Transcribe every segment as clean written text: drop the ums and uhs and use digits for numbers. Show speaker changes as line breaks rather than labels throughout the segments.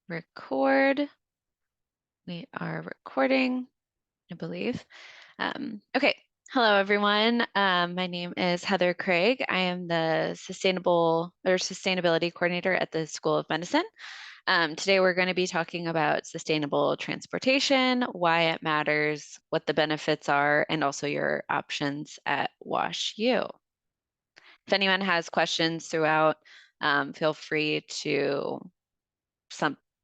Record. We are recording, I believe. Okay. Hello, everyone. My name is Heather Craig. I am the sustainability coordinator at the School of Medicine. Today, we're going to be talking about sustainable transportation, why it matters, what the benefits are, and also your options at WashU. If anyone has questions throughout, feel free to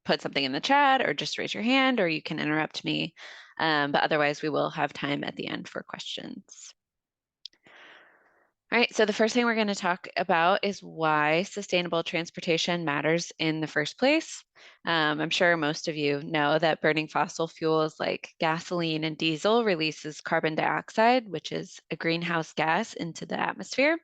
put something in the chat or just raise your hand, or you can interrupt me. But otherwise, we will have time at the end for questions. All right, so the first thing we're going to talk about is why sustainable transportation matters in the first place. I'm sure most of you know that burning fossil fuels like gasoline and diesel releases carbon dioxide, which is a greenhouse gas, into the atmosphere.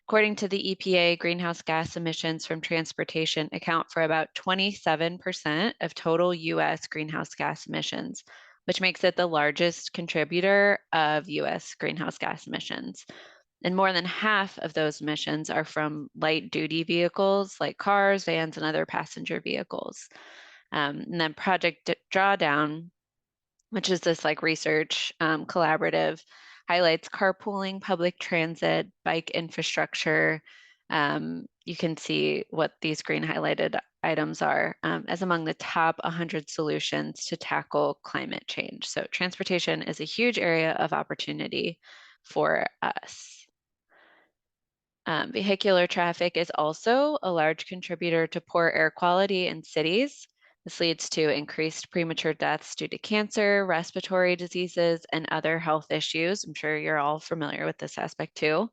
According to the EPA, greenhouse gas emissions from transportation account for about 27% of total US greenhouse gas emissions, which makes it the largest contributor of US greenhouse gas emissions. And more than half of those emissions are from light duty vehicles like cars, vans, and other passenger vehicles. And then Project Drawdown, which is this like research collaborative, highlights carpooling, public transit, bike infrastructure. You can see what these green highlighted items are as among the top 100 solutions to tackle climate change. So transportation is a huge area of opportunity for us. Vehicular traffic is also a large contributor to poor air quality in cities. This leads to increased premature deaths due to cancer, respiratory diseases, and other health issues. I'm sure you're all familiar with this aspect too.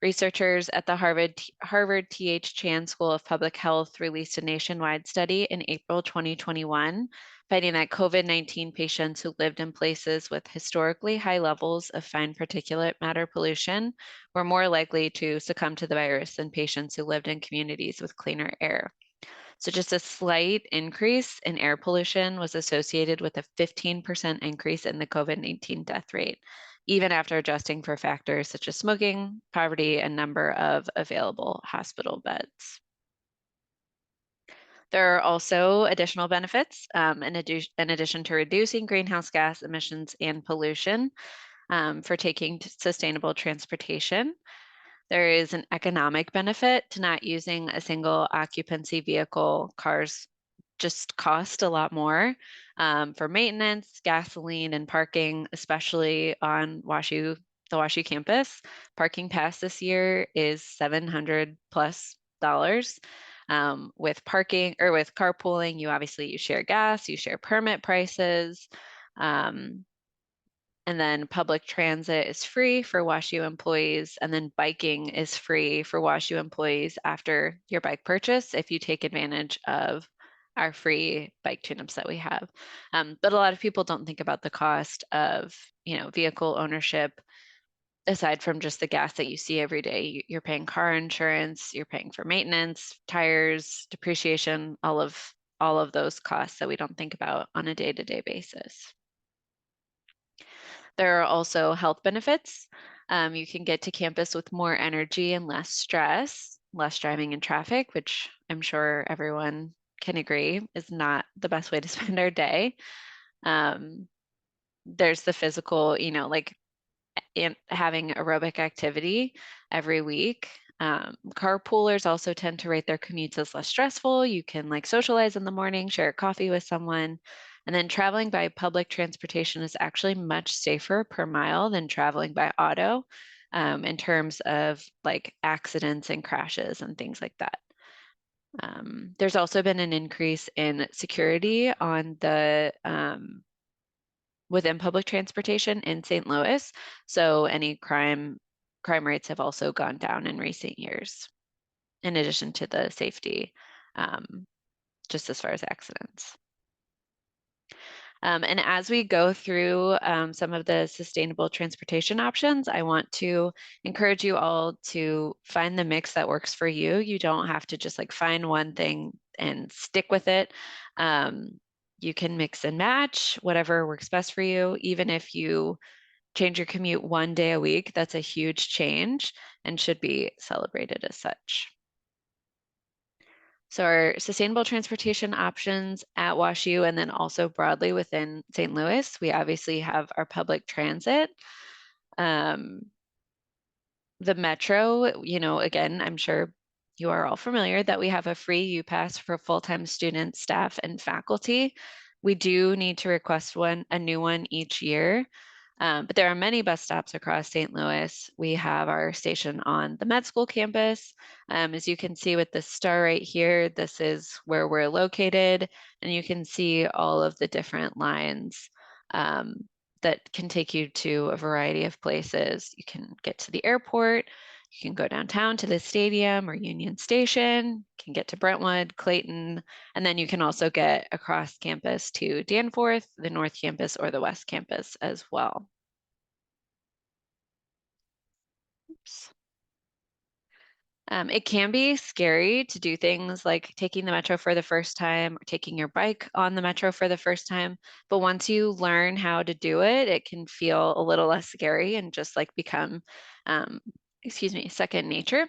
Researchers at the Harvard T.H. Chan School of Public Health released a nationwide study in April 2021, finding that COVID-19 patients who lived in places with historically high levels of fine particulate matter pollution were more likely to succumb to the virus than patients who lived in communities with cleaner air. So just a slight increase in air pollution was associated with a 15% increase in the COVID-19 death rate, even after adjusting for factors such as smoking, poverty, and number of available hospital beds. There are also additional benefits in addition to reducing greenhouse gas emissions and pollution for taking sustainable transportation. There is an economic benefit to not using a single occupancy vehicle. Cars just cost a lot more for maintenance, gasoline, and parking, especially on the WashU campus. Parking pass this year is $700+ with parking or with carpooling, you share gas, you share permit prices. And then public transit is free for WashU employees, and then biking is free for WashU employees after your bike purchase if you take advantage of our free bike tune-ups that we have. But a lot of people don't think about the cost of, vehicle ownership aside from just the gas that you see every day. You're paying car insurance, you're paying for maintenance, tires, depreciation, all of those costs that we don't think about on a day-to-day basis. There are also health benefits. You can get to campus with more energy and less stress, less driving in traffic, which I'm sure everyone can agree is not the best way to spend our day. There's the physical, like having aerobic activity every week. Carpoolers also tend to rate their commutes as less stressful. You can like socialize in the morning, share a coffee with someone. And then traveling by public transportation is actually much safer per mile than traveling by auto in terms of like accidents and crashes and things like that. There's also been an increase in security on the within public transportation in St. Louis. So any crime rates have also gone down in recent years, in addition to the safety, just as far as accidents. And as we go through some of the sustainable transportation options, I want to encourage you all to find the mix that works for you. You don't have to just like find one thing and stick with it. You can mix and match whatever works best for you. Even if you change your commute one day a week, that's a huge change and should be celebrated as such. So our sustainable transportation options at WashU and then also broadly within St. Louis, we obviously have our public transit. Um, the metro, again, I'm sure you are all familiar that we have a free U-Pass for full-time students, staff, and faculty. We do need to request a new one each year. But there are many bus stops across St. Louis. We have our station on the med school campus. As you can see with the star right here, this is where we're located, and you can see all of the different lines um, that can take you to a variety of places. You can get to the airport, you can go downtown to the stadium or Union Station, you can get to Brentwood, Clayton, and then you can also get across campus to Danforth, the North Campus, or the West Campus as well. Oops. It can be scary to do things like taking the metro for the first time or taking your bike on the metro for the first time. But once you learn how to do it, it can feel a little less scary and just like become, um, second nature.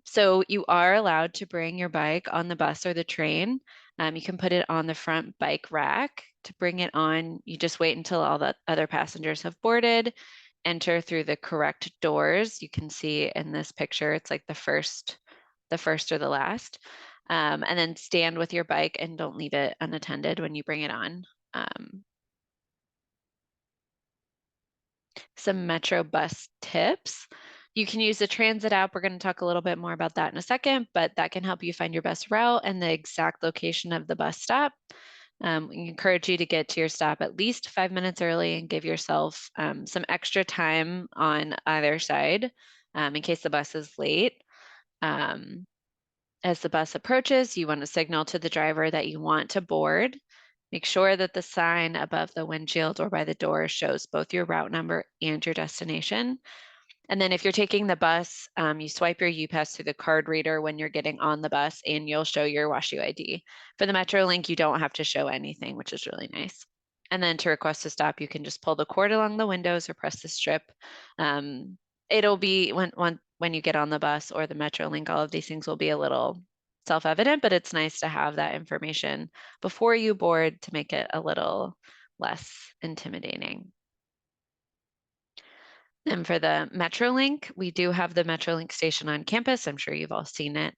So you are allowed to bring your bike on the bus or the train. You can put it on the front bike rack. To bring it on, you just wait until all the other passengers have boarded, enter through the correct doors. You can see in this picture, it's like the first or the last. And then stand with your bike and don't leave it unattended when you bring it on. Um, some Metro bus tips. You can use the transit app. We're going to talk a little bit more about that in a second, but that can help you find your best route and the exact location of the bus stop. We encourage you to get to your stop at least 5 minutes early and give yourself some extra time on either side in case the bus is late. Um, as the bus approaches, you want to signal to the driver that you want to board. Make sure that the sign above the windshield or by the door shows both your route number and your destination. And then if you're taking the bus, you swipe your U-Pass through the card reader when you're getting on the bus and you'll show your WashU ID. For the MetroLink, you don't have to show anything, which is really nice. And then to request a stop, you can just pull the cord along the windows or press the strip. It'll be when you get on the bus or the MetroLink, all of these things will be a little self-evident, but it's nice to have that information before you board to make it a little less intimidating. And for the MetroLink, we do have the MetroLink station on campus. I'm sure you've all seen it.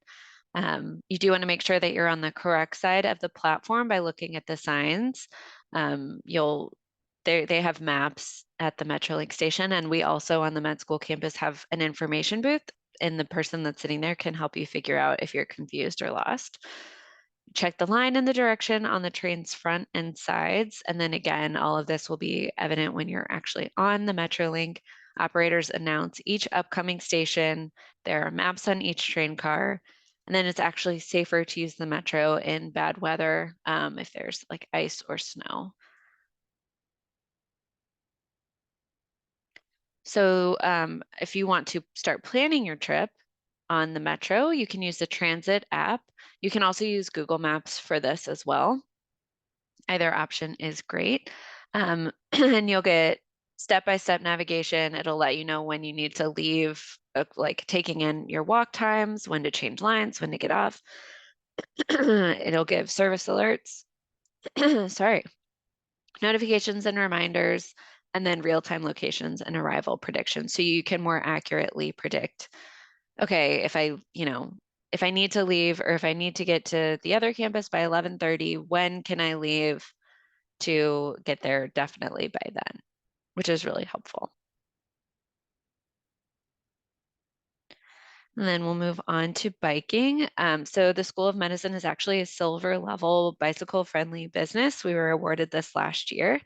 You do want to make sure that you're on the correct side of the platform by looking at the signs. They have maps at the MetroLink station, and we also on the med school campus have an information booth, and the person that's sitting there can help you figure out if you're confused or lost. Check the line and the direction on the train's front and sides. And then again, all of this will be evident when you're actually on the MetroLink. Operators announce each upcoming station. There are maps on each train car. And then it's actually safer to use the metro in bad weather if there's like ice or snow. So if you want to start planning your trip on the metro, you can use the transit app. You can also use Google Maps for this as well. Either option is great. And you'll get step-by-step navigation. It'll let you know when you need to leave, like taking in your walk times, when to change lines, when to get off. It'll give service alerts, sorry, notifications and reminders, and then real-time locations and arrival predictions. So you can more accurately predict, okay, if I need to leave or if I need to get to the other campus by 11:30, when can I leave to get there definitely by then, which is really helpful. And then we'll move on to biking. So the School of Medicine is actually a silver level bicycle friendly business. We were awarded this last year.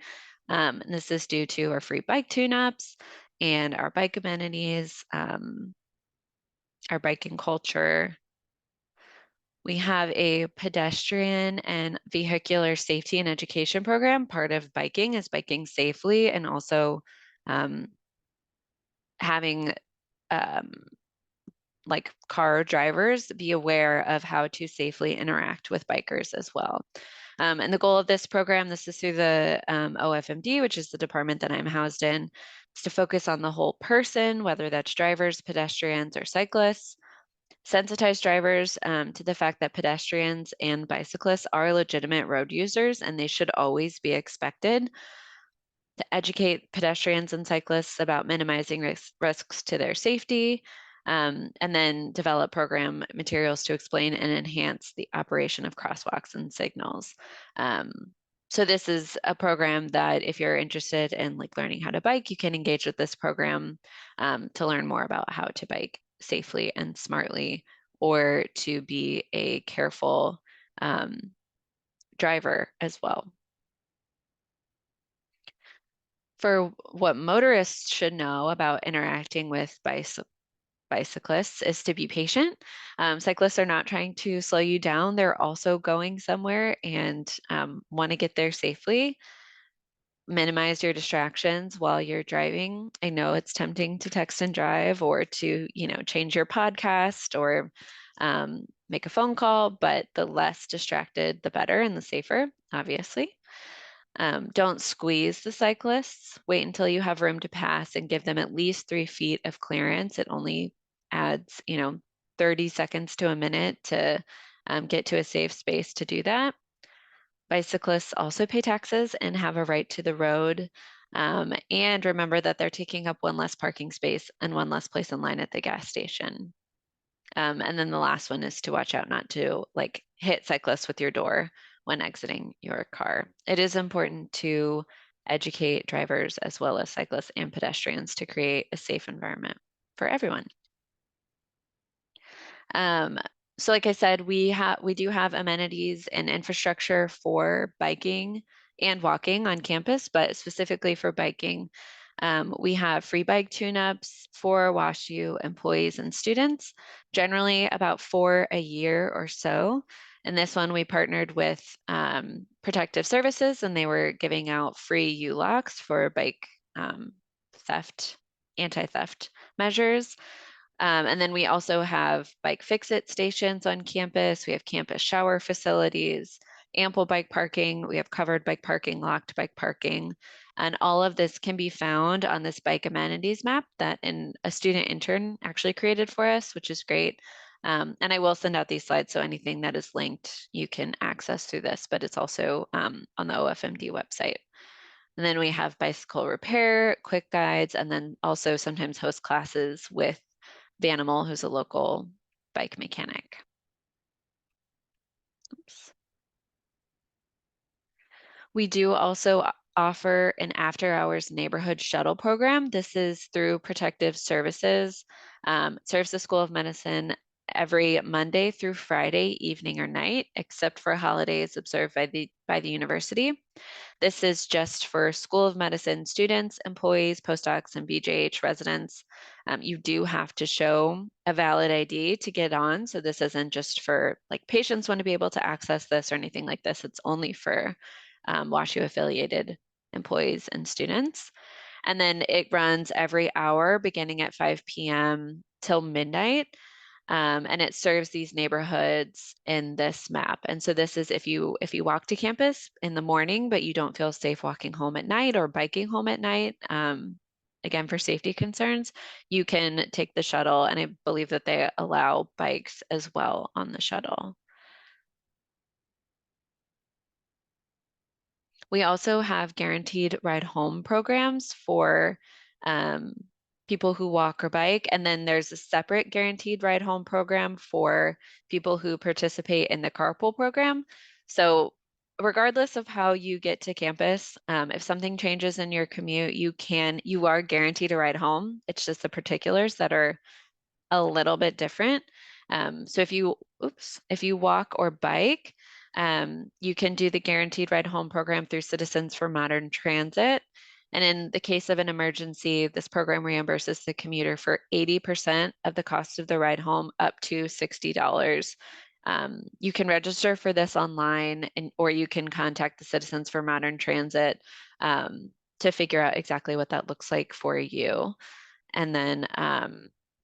And this is due to our free bike tune-ups and our bike amenities, our biking culture. We have a pedestrian and vehicular safety and education program. Part of biking is biking safely and also having um, like car drivers be aware of how to safely interact with bikers as well. And the goal of this program, this is through the OFMD, which is the department that I'm housed in, is to focus on the whole person, whether that's drivers, pedestrians, or cyclists. Sensitize drivers to the fact that pedestrians and bicyclists are legitimate road users and they should always be expected. To educate pedestrians and cyclists about minimizing risks to their safety, and then develop program materials to explain and enhance the operation of crosswalks and signals. Um, so this is a program that if you're interested in like learning how to bike, you can engage with this program to learn more about how to bike safely and smartly, or to be a careful driver as well. For what motorists should know about interacting with bicyclists is to be patient. Cyclists are not trying to slow you down. They're also going somewhere and want to get there safely. Minimize your distractions while you're driving. I know it's tempting to text and drive or to, change your podcast or make a phone call, but the less distracted, the better and the safer, obviously. Don't squeeze the cyclists. Wait until you have room to pass and give them at least 3 feet of clearance. It only adds, 30 seconds to a minute to get to a safe space to do that. Bicyclists also pay taxes and have a right to the road. And remember that they're taking up one less parking space and one less place in line at the gas station. And then the last one is to watch out not to like hit cyclists with your door when exiting your car. It is important to educate drivers as well as cyclists and pedestrians to create a safe environment for everyone. Um, so like I said, we do have amenities and infrastructure for biking and walking on campus, but specifically for biking, we have free bike tune-ups for WashU employees and students, generally about 4 a year or so. And this one we partnered with Protective Services, and they were giving out free U-locks for bike theft, anti-theft measures. And then we also have bike fix-it stations on campus. We have campus shower facilities, ample bike parking. We have covered bike parking, locked bike parking. And all of this can be found on this bike amenities map that a student intern actually created for us, which is great. And I will send out these slides, so anything that is linked, you can access through this, but it's also on the OFMD website. And then we have bicycle repair, quick guides, and then also sometimes host classes with Vanimal, who's a local bike mechanic. Oops. We do also offer an after-hours neighborhood shuttle program. This is through Protective Services. Serves the School of Medicine every Monday through Friday, evening or night, except for holidays observed by the university. This is just for School of Medicine students, employees, postdocs, and BJH residents. You do have to show a valid ID to get on. So this isn't just for like patients want to be able to access this or anything like this. It's only for WashU affiliated employees and students. And then it runs every hour beginning at 5 p.m. till midnight. And it serves these neighborhoods in this map. And so this is if you walk to campus in the morning, but you don't feel safe walking home at night or biking home at night, again, for safety concerns, you can take the shuttle. And I believe that they allow bikes as well on the shuttle. We also have guaranteed ride home programs for um, people who walk or bike. And then there's a separate guaranteed ride home program for people who participate in the carpool program. So regardless of how you get to campus, if something changes in your commute, you are guaranteed a ride home. It's just the particulars that are a little bit different. So if you walk or bike, you can do the guaranteed ride home program through Citizens for Modern Transit. And in the case of an emergency, this program reimburses the commuter for 80% of the cost of the ride home up to $60. You can register for this online or you can contact the Citizens for Modern Transit to figure out exactly what that looks like for you. And then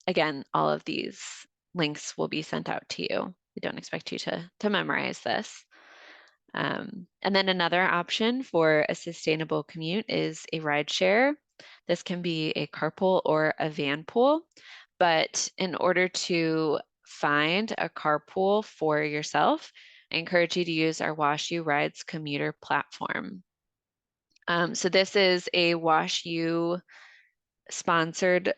again, all of these links will be sent out to you. We don't expect you to memorize this. And then another option for a sustainable commute is a ride share. This can be a carpool or a van pool, but in order to find a carpool for yourself, I encourage you to use our Wash U Rides commuter platform. So this is a Wash U sponsored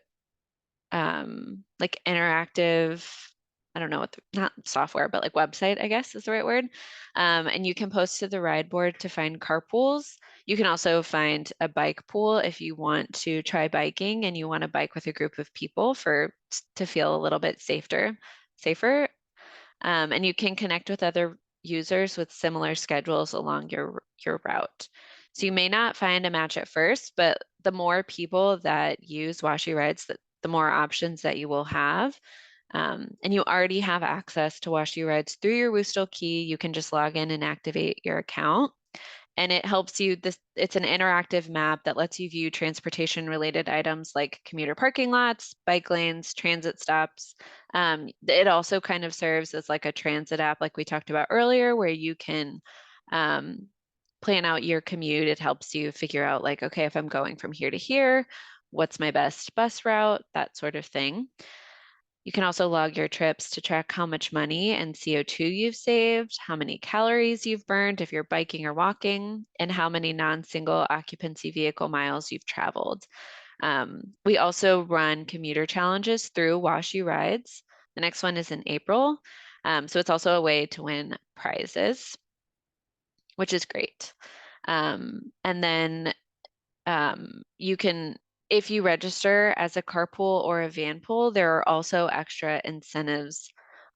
like interactive, I don't know what not software, but like website, I guess is the right word. And you can post to the ride board to find carpools. You can also find a bike pool if you want to try biking and you want to bike with a group of people to feel a little bit safer. And you can connect with other users with similar schedules along your route. So you may not find a match at first, but the more people that use Washi Rides, the more options that you will have. And you already have access to Washi Rides through your WUSM key. You can just log in and activate your account. And it helps you it's an interactive map that lets you view transportation related items like commuter parking lots, bike lanes, transit stops. It also kind of serves as like a transit app like we talked about earlier, where you can um, plan out your commute. It helps you figure out like, okay, if I'm going from here to here, what's my best bus route, that sort of thing. You can also log your trips to track how much money and CO2 you've saved, how many calories you've burned if you're biking or walking, and how many non-single occupancy vehicle miles you've traveled. We also run commuter challenges through Wash U Rides. The next one is in April. So it's also a way to win prizes, which is great. And then you can, if you register as a carpool or a van pool, there are also extra incentives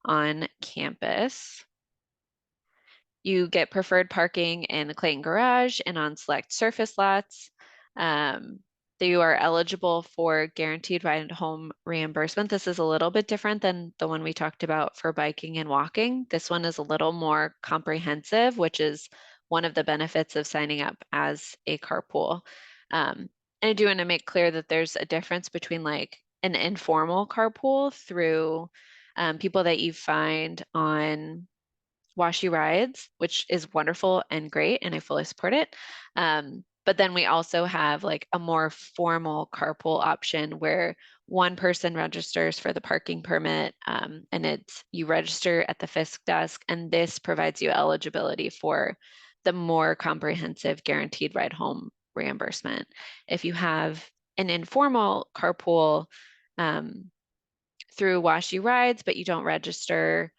on campus. You get preferred parking in the Clayton Garage and on select surface lots. Um, you are eligible for guaranteed ride home reimbursement. This is a little bit different than the one we talked about for biking and walking. This one is a little more comprehensive, which is one of the benefits of signing up as a carpool. And I do want to make clear that there's a difference between like an informal carpool through people that you find on Washi Rides, which is wonderful and great, and I fully support it. But then we also have like a more formal carpool option where one person registers for the parking permit, and you register at the FISC desk, and this provides you eligibility for the more comprehensive guaranteed ride home reimbursement. If you have an informal carpool through Washi Rides, but you don't register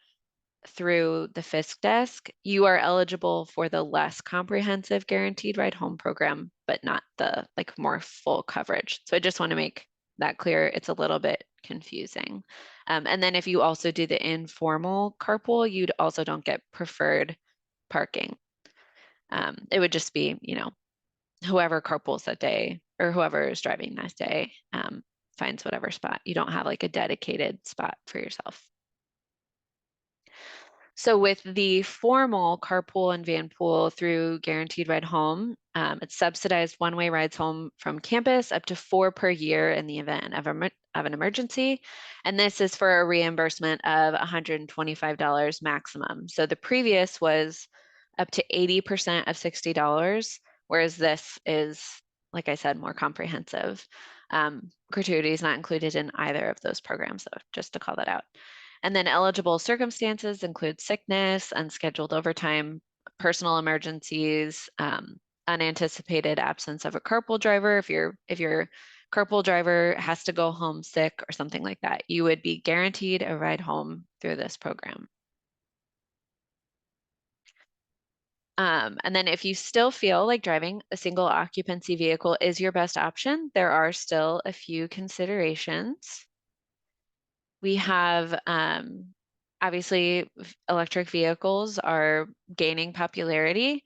through the FISC desk, you are eligible for the less comprehensive guaranteed ride home program, but not the like more full coverage. So I just want to make that clear. It's a little bit confusing. And then if you also do the informal carpool, you also don't get preferred parking. It would just be, whoever carpools that day or whoever is driving that day finds whatever spot. You don't have like a dedicated spot for yourself. So with the formal carpool and van pool through Guaranteed Ride Home, it's subsidized one-way rides home from campus up to 4 per year in the event of an emergency. And this is for a reimbursement of $125 maximum. So the previous was up to 80% of $60, whereas this is, like I said, more comprehensive. Gratuity is not included in either of those programs, though, just to call that out. And then eligible circumstances include sickness, unscheduled overtime, personal emergencies, unanticipated absence of a carpool driver. If your carpool driver has to go home sick or something like that, you would be guaranteed a ride home through this program. And then if you still feel like driving a single occupancy vehicle is your best option, there are still a few considerations. We have obviously electric vehicles are gaining popularity.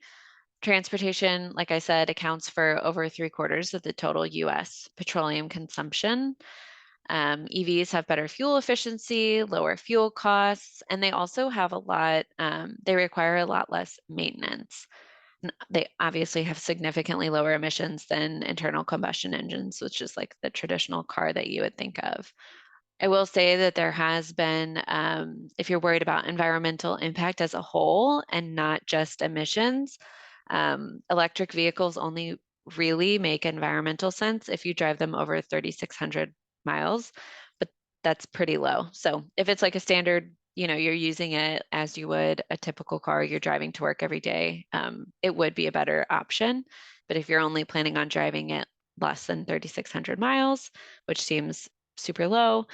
Transportation, like I said, accounts for over 3/4 of the total US petroleum consumption. EVs have better fuel efficiency, lower fuel costs, and they also have they require a lot less maintenance. They obviously have significantly lower emissions than internal combustion engines, which is like the traditional car that you would think of. I will say that there has been, if you're worried about environmental impact as a whole and not just emissions, electric vehicles only really make environmental sense if you drive them over 3,600 miles. But that's pretty low. So if it's like a standard, you're using it as you would a typical car, you're driving to work every day, it would be a better option. But if you're only planning on driving it less than 3,600 miles, which seems super low,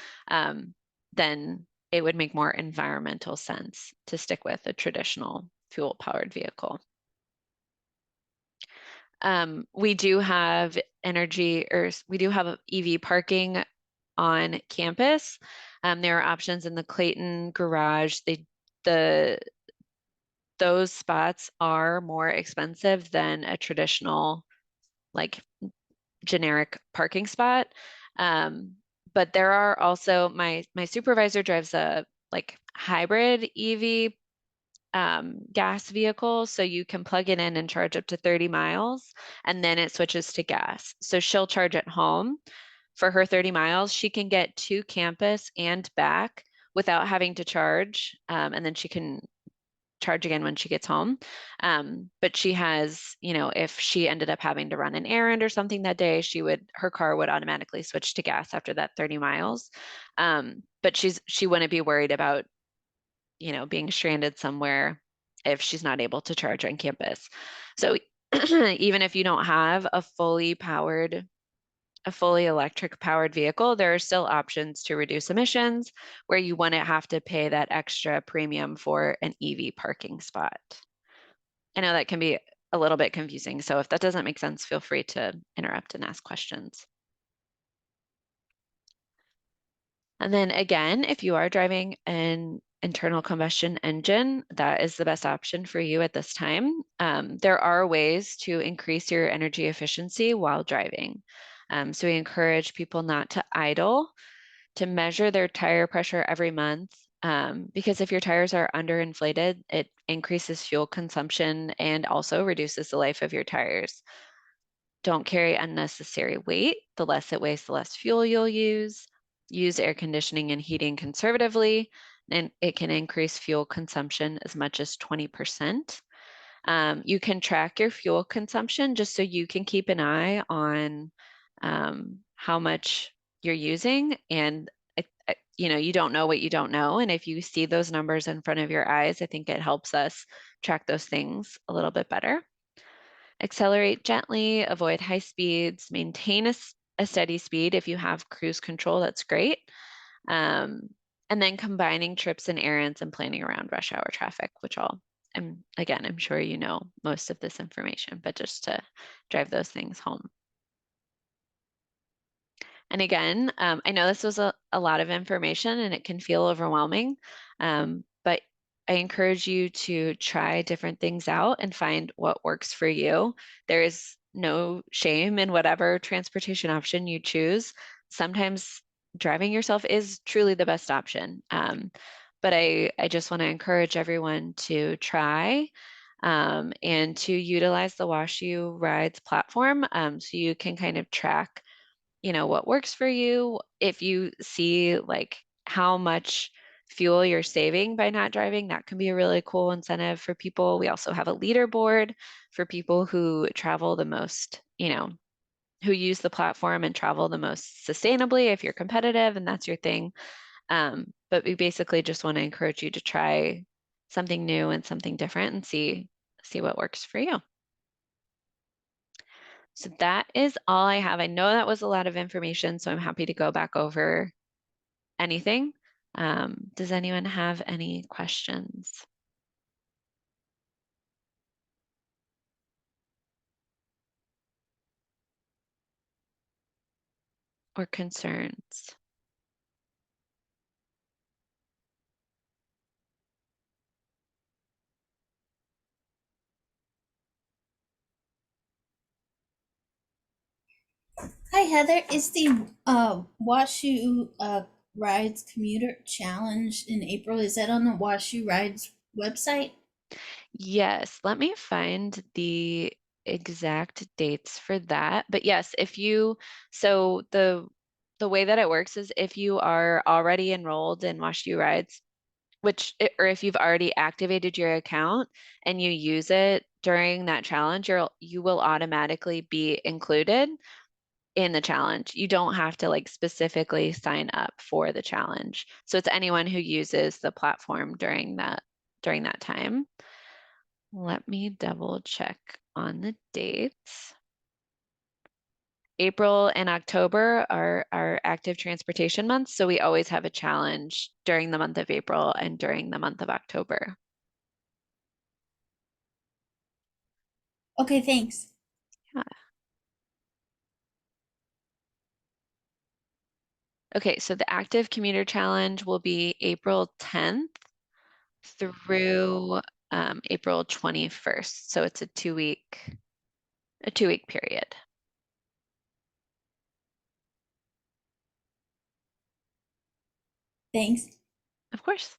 then it would make more environmental sense to stick with a traditional fuel-powered vehicle. We do have we do have EV parking on campus. There are options in the Clayton garage. The those spots are more expensive than a traditional, like, generic parking spot. Um, but there are also my supervisor drives a like hybrid EV gas vehicle, so you can plug it in and charge up to 30 miles, and then it switches to gas. So she'll charge at home for her 30 miles. She can get to campus and back without having to charge, and then she can charge again when she gets home. But she has, if she ended up having to run an errand or something that day, her car would automatically switch to gas after that 30 miles. But she wouldn't be worried about, being stranded somewhere if she's not able to charge on campus. So even if you don't have a fully electric powered vehicle, there are still options to reduce emissions where you wouldn't have to pay that extra premium for an EV parking spot. I know that can be a little bit confusing, so if that doesn't make sense, feel free to interrupt and ask questions. And then again, if you are driving an internal combustion engine, that is the best option for you at this time. There are ways to increase your energy efficiency while driving. So we encourage people not to idle, to measure their tire pressure every month, because if your tires are underinflated, it increases fuel consumption and also reduces the life of your tires. Don't carry unnecessary weight. The less it weighs, the less fuel you'll use. Use air conditioning and heating conservatively, and it can increase fuel consumption as much as 20%. You can track your fuel consumption just so you can keep an eye on how much you're using. And you don't know what you don't know. And if you see those numbers in front of your eyes, I think it helps us track those things a little bit better. Accelerate gently, avoid high speeds, maintain a steady speed. If you have cruise control, that's great. Um, and then combining trips and errands and planning around rush hour traffic, which I'm sure you know most of this information, but just to drive those things home. And again, I know this was a lot of information and it can feel overwhelming, but I encourage you to try different things out and find what works for you. There is no shame in whatever transportation option you choose. Sometimes driving yourself is truly the best option. But I just want to encourage everyone to try and to utilize the WashU Rides platform, so you can kind of track what works for you. If you see like how much fuel you're saving by not driving, that can be a really cool incentive for people. We also have a leaderboard for people who travel the most, who use the platform and travel the most sustainably if you're competitive and that's your thing. But we basically just want to encourage you to try something new and something different and see what works for you. So that is all I have. I know that was a lot of information, so I'm happy to go back over anything. Does anyone have any questions or concerns?
Hi Heather, is the WashU Rides Commuter Challenge in April? Is that on the WashU Rides website?
Yes, let me find the exact dates for that. But yes, so the way that it works is if you are already enrolled in WashU Rides, or if you've already activated your account and you use it during that challenge, you will automatically be included. in the challenge. You don't have to like specifically sign up for the challenge. So it's anyone who uses the platform during that time. Let me double check on the dates. April and October are our active transportation months, so we always have a challenge during the month of April and during the month of October.
Okay, thanks.
Yeah. Okay, so the active commuter challenge will be April 10th through April 21st. So it's a 2 week period.
Thanks.
Of course.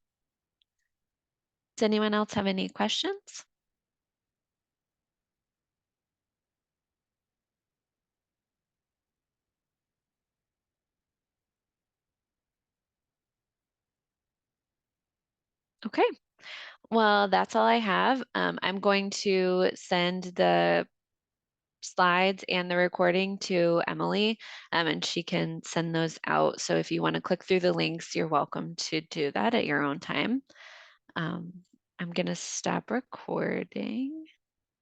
Does anyone else have any questions? Okay. Well, that's all I have. I'm going to send the slides and the recording to Emily, and she can send those out. So if you want to click through the links, you're welcome to do that at your own time. I'm going to stop recording.